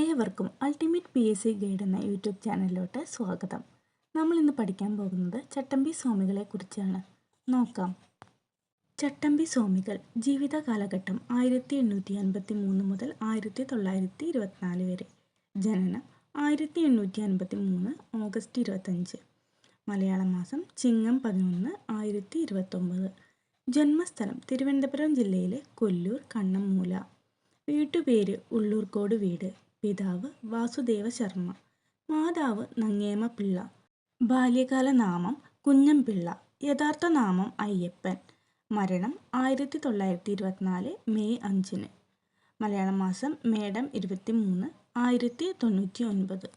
ഏവർക്കും ultimate PSC guide എന്ന YouTube ചാനലിലോട്ട് സ്വാഗതം. നമ്മൾ ഇന്ന് പഠിക്കാൻ പോകുന്നത് ചട്ടമ്പി സ്വാമികളെ കുറിച്ചാണ്. നോക്കാം. ചട്ടമ്പി സ്വാമികൾ ജീവിത കാലഘട്ടം 1853 മുതൽ 1924 വരെ. ജനനം 1853 ഓഗസ്റ്റ് 25. മലയാള മാസം ചിങ്ങം 11 1029. ജന്മസ്ഥലം തിരുവനന്തപുരം ജില്ലയിലെ കൊല്ലൂർ കണ്ണമ്മൂല. വീട്ടുപേര് ഉള്ളൂർക്കോട് വീട്. പിതാവ് വാസുദേവ ശർമ്മ, മാതാവ് നങ്ങേമ പിള്ള. ബാല്യകാല നാമം കുഞ്ഞംപിള്ള, യഥാർത്ഥ നാമം അയ്യപ്പൻ. മരണം 1924 മെയ് 5. മലയാള മാസം മേടം 23 1099.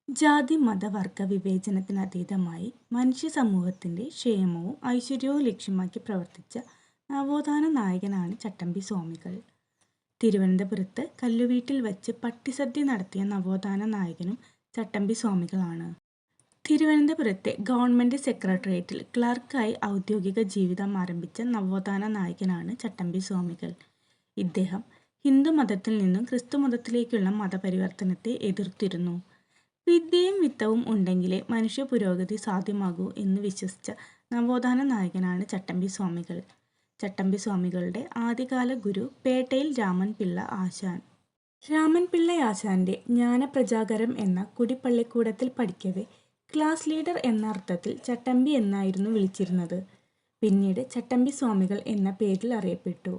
ജാതി മതവർഗ വിവേചനത്തിനതീതമായി മനുഷ്യ സമൂഹത്തിൻ്റെ ക്ഷേമവും ഐശ്വര്യവും ലക്ഷ്യമാക്കി പ്രവർത്തിച്ച നവോത്ഥാന നായകനാണ് ചട്ടമ്പി സ്വാമികൾ. തിരുവനന്തപുരത്ത് കല്ലുവീട്ടിൽ വച്ച് പട്ടിസദ്യ നടത്തിയ നവോത്ഥാന നായകനും ചട്ടമ്പി സ്വാമികളാണ്. തിരുവനന്തപുരത്തെ ഗവൺമെൻറ് സെക്രട്ടേറിയറ്റിൽ ക്ലർക്കായി ഔദ്യോഗിക ജീവിതം ആരംഭിച്ച നവോത്ഥാന നായകനാണ് ചട്ടമ്പി സ്വാമികൾ. ഇദ്ദേഹം ഹിന്ദുമതത്തിൽ നിന്നും ക്രിസ്തുമതത്തിലേക്കുള്ള മതപരിവർത്തനത്തെ എതിർത്തിരുന്നു. വിദ്യയും വിത്തവും ഉണ്ടെങ്കിലേ മനുഷ്യ പുരോഗതി സാധ്യമാകൂ എന്ന് വിശ്വസിച്ച നവോത്ഥാന നായകനാണ് ചട്ടമ്പി സ്വാമികൾ. ചട്ടമ്പി സ്വാമികളുടെ ആദ്യകാല ഗുരു പേട്ടയിൽ രാമൻ പിള്ള ആശാൻ. രാമൻ പിള്ള ആശാന്റെ ജ്ഞാനപ്രചാകരം എന്ന കുടിപ്പള്ളിക്കൂടത്തിൽ പഠിക്കവേ ക്ലാസ് ലീഡർ എന്ന അർത്ഥത്തിൽ ചട്ടമ്പി എന്നായിരുന്നു വിളിച്ചിരുന്നത്. പിന്നീട് ചട്ടമ്പി സ്വാമികൾ എന്ന പേരിൽ അറിയപ്പെട്ടു.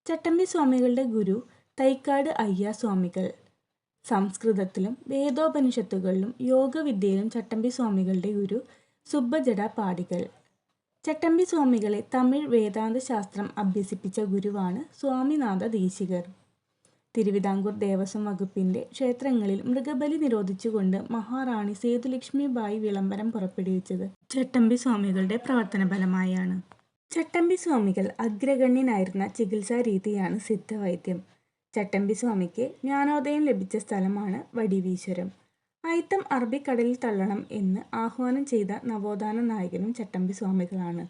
ചട്ടമ്പി സ്വാമികളുടെ ഗുരു തൈക്കാട് അയ്യ സ്വാമികൾ. സംസ്കൃതത്തിലും വേദോപനിഷത്തുകളിലും യോഗവിദ്യയിലും ചട്ടമ്പി സ്വാമികളുടെ ഗുരു സുബ്ബജട പാടികൾ. ചട്ടമ്പി സ്വാമികളെ തമിഴ് വേദാന്ത ശാസ്ത്രം അഭ്യസിപ്പിച്ച ഗുരുവാണ് സ്വാമിനാഥ ദേശികർ. തിരുവിതാംകൂർ ദേവസ്വം വകുപ്പിൻ്റെ ക്ഷേത്രങ്ങളിൽ മൃഗബലി നിരോധിച്ചുകൊണ്ട് മഹാറാണി സേതുലക്ഷ്മിബായി വിളംബരം പുറപ്പെടുവിച്ചത് ചട്ടമ്പി സ്വാമികളുടെ പ്രവർത്തന ഫലമായാണ്. ചട്ടമ്പി സ്വാമികൾ അഗ്രഗണ്യനായിരുന്ന ചികിത്സാ രീതിയാണ് സിദ്ധവൈദ്യം. ചട്ടമ്പി സ്വാമിക്ക് ജ്ഞാനോദയം ലഭിച്ച സ്ഥലമാണ് വടിവീശ്വരം. അയിത്തം അറബിക്കടലിൽ തള്ളണം എന്ന് ആഹ്വാനം ചെയ്ത നവോത്ഥാന നായകനും ചട്ടമ്പി സ്വാമികളാണ്.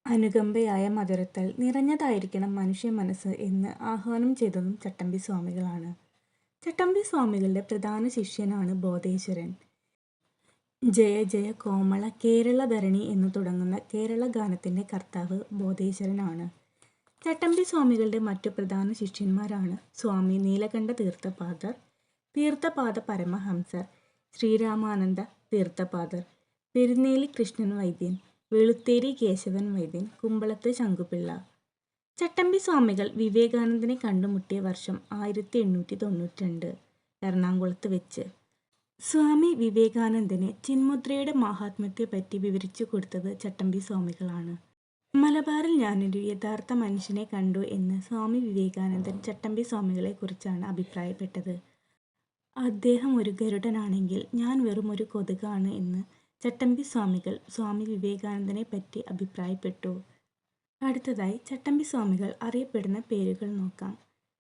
അനുകമ്പയായ മധുരത്താൽ നിറഞ്ഞതായിരിക്കണം മനുഷ്യ മനസ്സ് എന്ന് ആഹ്വാനം ചെയ്തതും ചട്ടമ്പി സ്വാമികളാണ്. ചട്ടമ്പി സ്വാമികളുടെ പ്രധാന ശിഷ്യനാണ് ബോധേശ്വരൻ. ജയ ജയ കോമള കേരള ധരണി എന്ന് തുടങ്ങുന്ന കേരള ഗാനത്തിൻ്റെ കർത്താവ് ബോധേശ്വരനാണ്. ചട്ടമ്പി സ്വാമികളുടെ മറ്റു പ്രധാന ശിഷ്യന്മാരാണ് സ്വാമി നീലകണ്ഠ തീർത്ഥപാദർ, തീർത്ഥപാദ പരമഹംസർ, ശ്രീരാമാനന്ദ തീർത്ഥപാദർ, പെരുന്നേലി കൃഷ്ണൻ വൈദ്യൻ, വെളുത്തേരി കേശവൻ വൈദ്യൻ, കുമ്പളത്ത് ശങ്കുപിള്ള. ചട്ടമ്പി സ്വാമികൾ വിവേകാനന്ദനെ കണ്ടുമുട്ടിയ വർഷം 1892 എറണാകുളത്ത് വെച്ച്. സ്വാമി വിവേകാനന്ദന് ചിന്മുദ്രയുടെ മാഹാത്മ്യത്തെപ്പറ്റി വിവരിച്ചു കൊടുത്തത് ചട്ടമ്പി സ്വാമികളാണ്. മലബാറിൽ ഞാനൊരു യഥാർത്ഥ മനുഷ്യനെ കണ്ടു എന്ന് സ്വാമി വിവേകാനന്ദൻ ചട്ടമ്പി സ്വാമികളെ കുറിച്ചാണ് അഭിപ്രായപ്പെട്ടത്. അദ്ദേഹം ഒരു ഗരുഡനാണെങ്കിൽ ഞാൻ വെറും ഒരു കൊതുകാണ് എന്ന് ചട്ടമ്പി സ്വാമികൾ സ്വാമി വിവേകാനന്ദനെ പറ്റി അഭിപ്രായപ്പെട്ടു. അടുത്തതായി ചട്ടമ്പി സ്വാമികൾ അറിയപ്പെടുന്ന പേരുകൾ നോക്കാം.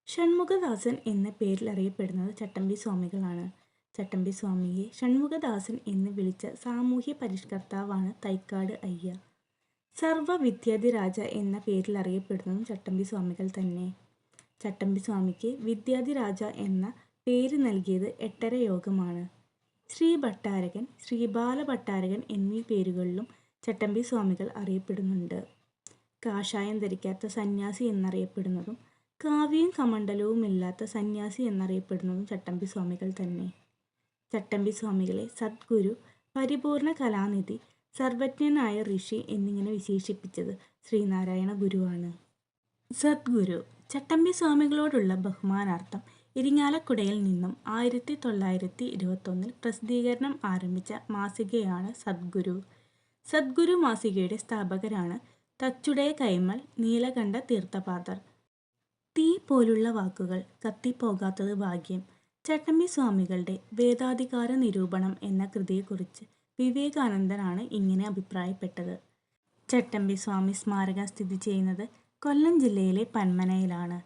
ഷൺമുഖദാസൻ എന്ന പേരിൽ അറിയപ്പെടുന്നത് ചട്ടമ്പി സ്വാമികളാണ്. ചട്ടമ്പി സ്വാമിയെ ഷൺമുഖദാസൻ എന്ന് വിളിച്ച സാമൂഹ്യ പരിഷ്കർത്താവാണ് തൈക്കാട് അയ്യ. സർവ വിദ്യാധിരാജ എന്ന പേരിൽ അറിയപ്പെടുന്നതും ചട്ടമ്പി സ്വാമികൾ തന്നെ. ചട്ടമ്പി സ്വാമിക്ക് വിദ്യാധിരാജ എന്ന പേര് നൽകിയത് എട്ടര യോഗമാണ്. ശ്രീ ഭട്ടാരകൻ, ശ്രീ ബാലഭട്ടാരകൻ എന്നീ പേരുകളിലും ചട്ടമ്പി സ്വാമികൾ അറിയപ്പെടുന്നുണ്ട്. കാഷായം ധരിക്കാത്ത സന്യാസി എന്നറിയപ്പെടുന്നതും കാവ്യവും കമണ്ഡലവുമില്ലാത്ത സന്യാസി എന്നറിയപ്പെടുന്നതും ചട്ടമ്പി സ്വാമികൾ തന്നെ. ചട്ടമ്പി സ്വാമികളെ സദ്ഗുരു, പരിപൂർണ കലാനിധി, സർവജ്ഞനായ ഋഷി എന്നിങ്ങനെ വിശേഷിപ്പിച്ചത് ശ്രീനാരായണ ഗുരുവാണ്. സദ്ഗുരു. ചട്ടമ്പി സ്വാമികളോടുള്ള ബഹുമാനാർത്ഥം ഇരിങ്ങാലക്കുടയിൽ നിന്നും 1921 പ്രസിദ്ധീകരണം ആരംഭിച്ച മാസികയാണ് സദ്ഗുരു. സദ്ഗുരു മാസികയുടെ സ്ഥാപകരാണ് തച്ചുടയ കൈമൾ, നീലകണ്ഠ തീർത്ഥപാദർ. തീ പോലുള്ള വാക്കുകൾ കത്തിപ്പോകാത്തത് ഭാഗ്യം. ചട്ടമ്പി സ്വാമികളുടെ വേദാധികാര നിരൂപണം എന്ന കൃതിയെക്കുറിച്ച് വിവേകാനന്ദനാണ് ഇങ്ങനെ അഭിപ്രായപ്പെട്ടത്. ചട്ടമ്പി സ്വാമി സ്മാരകം സ്ഥിതി ചെയ്യുന്നത് കൊല്ലം ജില്ലയിലെ പന്മനയിലാണ്.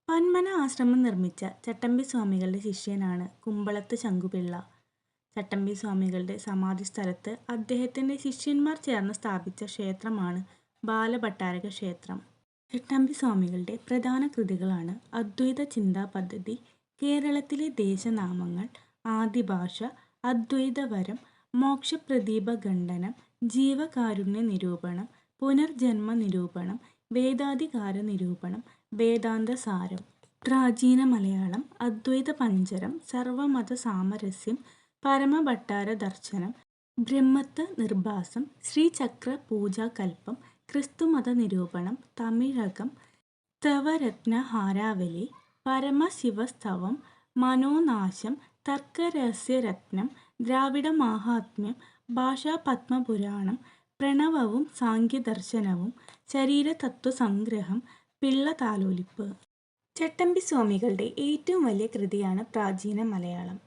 പന്മന ആശ്രമം നിർമ്മിച്ച ചട്ടമ്പി സ്വാമികളുടെ ശിഷ്യനാണ് കുമ്പളത്ത് ശങ്കുപിള്ള. ചട്ടമ്പി സ്വാമികളുടെ സമാധി സ്ഥലത്ത് അദ്ദേഹത്തിൻ്റെ ശിഷ്യന്മാർ ചേർന്ന് സ്ഥാപിച്ച ക്ഷേത്രമാണ് ബാലഭട്ടാരക ക്ഷേത്രം. ചട്ടമ്പി സ്വാമികളുടെ പ്രധാന കൃതികളാണ് അദ്വൈത ചിന്താ പദ്ധതി, കേരളത്തിലെ ദേശനാമങ്ങൾ ആദിഭാഷ, അദ്വൈതവരം, മോക്ഷപ്രദീപ ഖണ്ഡനം, ജീവകാരുണ്യ നിരൂപണം, പുനർജന്മ നിരൂപണം, വേദാധികാര നിരൂപണം, വേദാന്തസാരം. പ്രാചീന മലയാളം അദ്വൈത പഞ്ചരം, സർവമത സാമരസ്യം, പരമഭട്ടാര ദർശനം, ബ്രഹ്മത്വ നിർഭാസം, ശ്രീചക്ര പൂജാകൽപ്പം, ക്രിസ്തുമത നിരൂപണം, തമിഴകം, തവരത്നഹാരാവലി, പരമശിവസ്തവം, മനോനാശം, തർക്കരഹസ്യരത്നം, ദ്രാവിഡ മാഹാത്മ്യം, ഭാഷാപത്മപുരാണം, പ്രണവവും സാങ്ഖ്യദർശനവും, ശരീരതത്വസംഗ്രഹം, പിള്ളതാലോലിപ്പ്. ചട്ടമ്പി സ്വാമികളുടെ ഏറ്റവും വലിയ കൃതിയാണ് പ്രാചീന മലയാളം.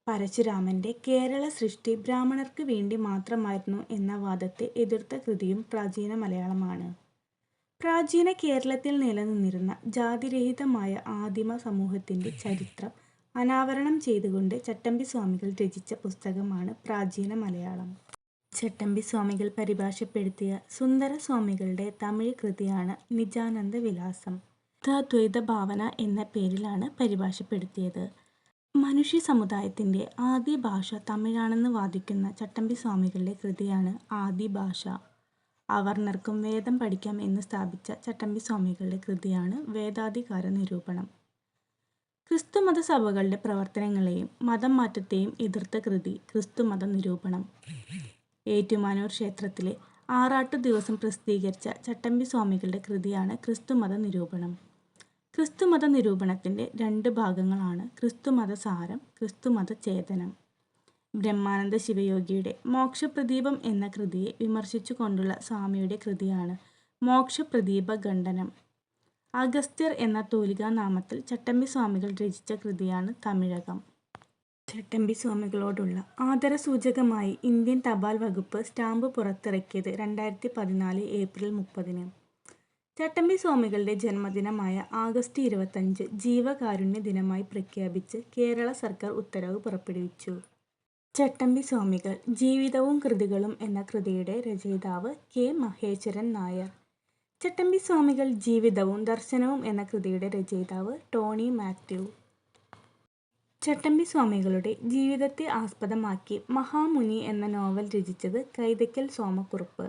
പരശുരാമന്റെ കേരള സൃഷ്ടി ബ്രാഹ്മണർക്ക് വേണ്ടി മാത്രമായിരുന്നു എന്ന വാദത്തെ എതിർത്ത കൃതിയും പ്രാചീന മലയാളമാണ്. പ്രാചീന കേരളത്തിൽ നിലനിന്നിരുന്ന ജാതിരഹിതമായ ആദിമ സമൂഹത്തിന്റെ ചരിത്രം അനാവരണം ചെയ്തുകൊണ്ട് ചട്ടമ്പി സ്വാമികൾ രചിച്ച പുസ്തകമാണ് പ്രാചീന മലയാളം. ചട്ടമ്പി സ്വാമികൾ പരിഭാഷപ്പെടുത്തിയ സുന്ദര സ്വാമികളുടെ തമിഴ് കൃതിയാണ് നിജാനന്ദ വിലാസം. ദ്വൈത ഭാവന എന്ന പേരിലാണ് പരിഭാഷപ്പെടുത്തിയത്. മനുഷ്യ സമുദായത്തിന്റെ ആദ്യ ഭാഷ തമിഴാണെന്ന് വാദിക്കുന്ന ചട്ടമ്പി സ്വാമികളുടെ കൃതിയാണ് ആദിഭാഷ. അവർണർക്കും വേദം പഠിക്കാം എന്ന് സ്ഥാപിച്ച ചട്ടമ്പി സ്വാമികളുടെ കൃതിയാണ് വേദാധികാര നിരൂപണം. ക്രിസ്തുമത സഭകളുടെ പ്രവർത്തനങ്ങളെയും മതം മാറ്റത്തെയും എതിർത്ത കൃതി ക്രിസ്തുമത നിരൂപണം. ഏറ്റുമാനൂർ ക്ഷേത്രത്തിലെ ആറാട്ടു ദിവസം പ്രസിദ്ധീകരിച്ച ചട്ടമ്പി സ്വാമികളുടെ കൃതിയാണ് ക്രിസ്തുമത നിരൂപണം. ക്രിസ്തുമത നിരൂപണത്തിന്റെ 2 ഭാഗങ്ങളാണ് ക്രിസ്തുമത സാരം, ക്രിസ്തുമത ചേതനം. ബ്രഹ്മാനന്ദ ശിവയോഗിയുടെ മോക്ഷപ്രദീപം എന്ന കൃതിയെ വിമർശിച്ചുകൊണ്ടുള്ള സ്വാമിയുടെ കൃതിയാണ് മോക്ഷപ്രദീപ ഖണ്ഡനം. അഗസ്ത്യർ എന്ന തൂലികാനാമത്തിൽ ചട്ടമ്പി സ്വാമികൾ രചിച്ച കൃതിയാണ് തമിഴകം. ചട്ടമ്പി സ്വാമികളോടുള്ള ആദരസൂചകമായി ഇന്ത്യൻ തപാൽ വകുപ്പ് സ്റ്റാമ്പ് പുറത്തിറക്കിയത് 2014 ഏപ്രിൽ 30-ന്. ചട്ടമ്പി സ്വാമികളുടെ ജന്മദിനമായ ആഗസ്റ്റ് 25 ജീവകാരുണ്യ ദിനമായി പ്രഖ്യാപിച്ച് കേരള സർക്കാർ ഉത്തരവ് പുറപ്പെടുവിച്ചു. ചട്ടമ്പി സ്വാമികൾ ജീവിതവും കൃതികളും എന്ന കൃതിയുടെ രചയിതാവ് കെ. മഹേശ്വരൻ നായർ. ചട്ടമ്പി സ്വാമികൾ ജീവിതവും ദർശനവും എന്ന കൃതിയുടെ രചയിതാവ് ടോണി മാത്യു. ചട്ടമ്പി സ്വാമികളുടെ ജീവിതത്തെ ആസ്പദമാക്കി മഹാമുനി എന്ന നോവൽ രചിച്ചത് കൈതയ്ക്കൽ സോമക്കുറുപ്പ്.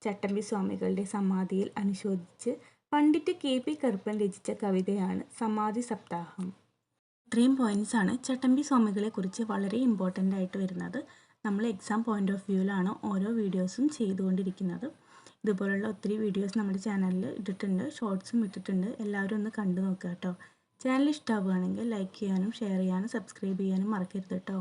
ചട്ടമ്പി സ്വാമികളുടെ സമാധിയിൽ അനുശോചിച്ച് പണ്ഡിറ്റ് കെ. പി. കറുപ്പൻ രചിച്ച കവിതയാണ് സമാധി സപ്താഹം. ഇത്രയും പോയിന്റ്സാണ് ചട്ടമ്പി സ്വാമികളെ കുറിച്ച് വളരെ ഇമ്പോർട്ടൻ്റ് ആയിട്ട് വരുന്നത്. നമ്മൾ എക്സാം പോയിന്റ് ഓഫ് വ്യൂവിലാണ് ഓരോ വീഡിയോസും ചെയ്തുകൊണ്ടിരിക്കുന്നത്. ഇതുപോലുള്ള ഒത്തിരി വീഡിയോസ് നമ്മുടെ ചാനലിൽ ഇട്ടിട്ടുണ്ട്, ഷോർട്സും ഇട്ടിട്ടുണ്ട്. എല്ലാവരും ഒന്ന് കണ്ടു നോക്കുക കേട്ടോ. ചാനൽ ഇഷ്ടമാവുകയാണെങ്കിൽ ലൈക്ക് ചെയ്യാനും ഷെയർ ചെയ്യാനും സബ്സ്ക്രൈബ് ചെയ്യാനും മറക്കരുത് കേട്ടോ.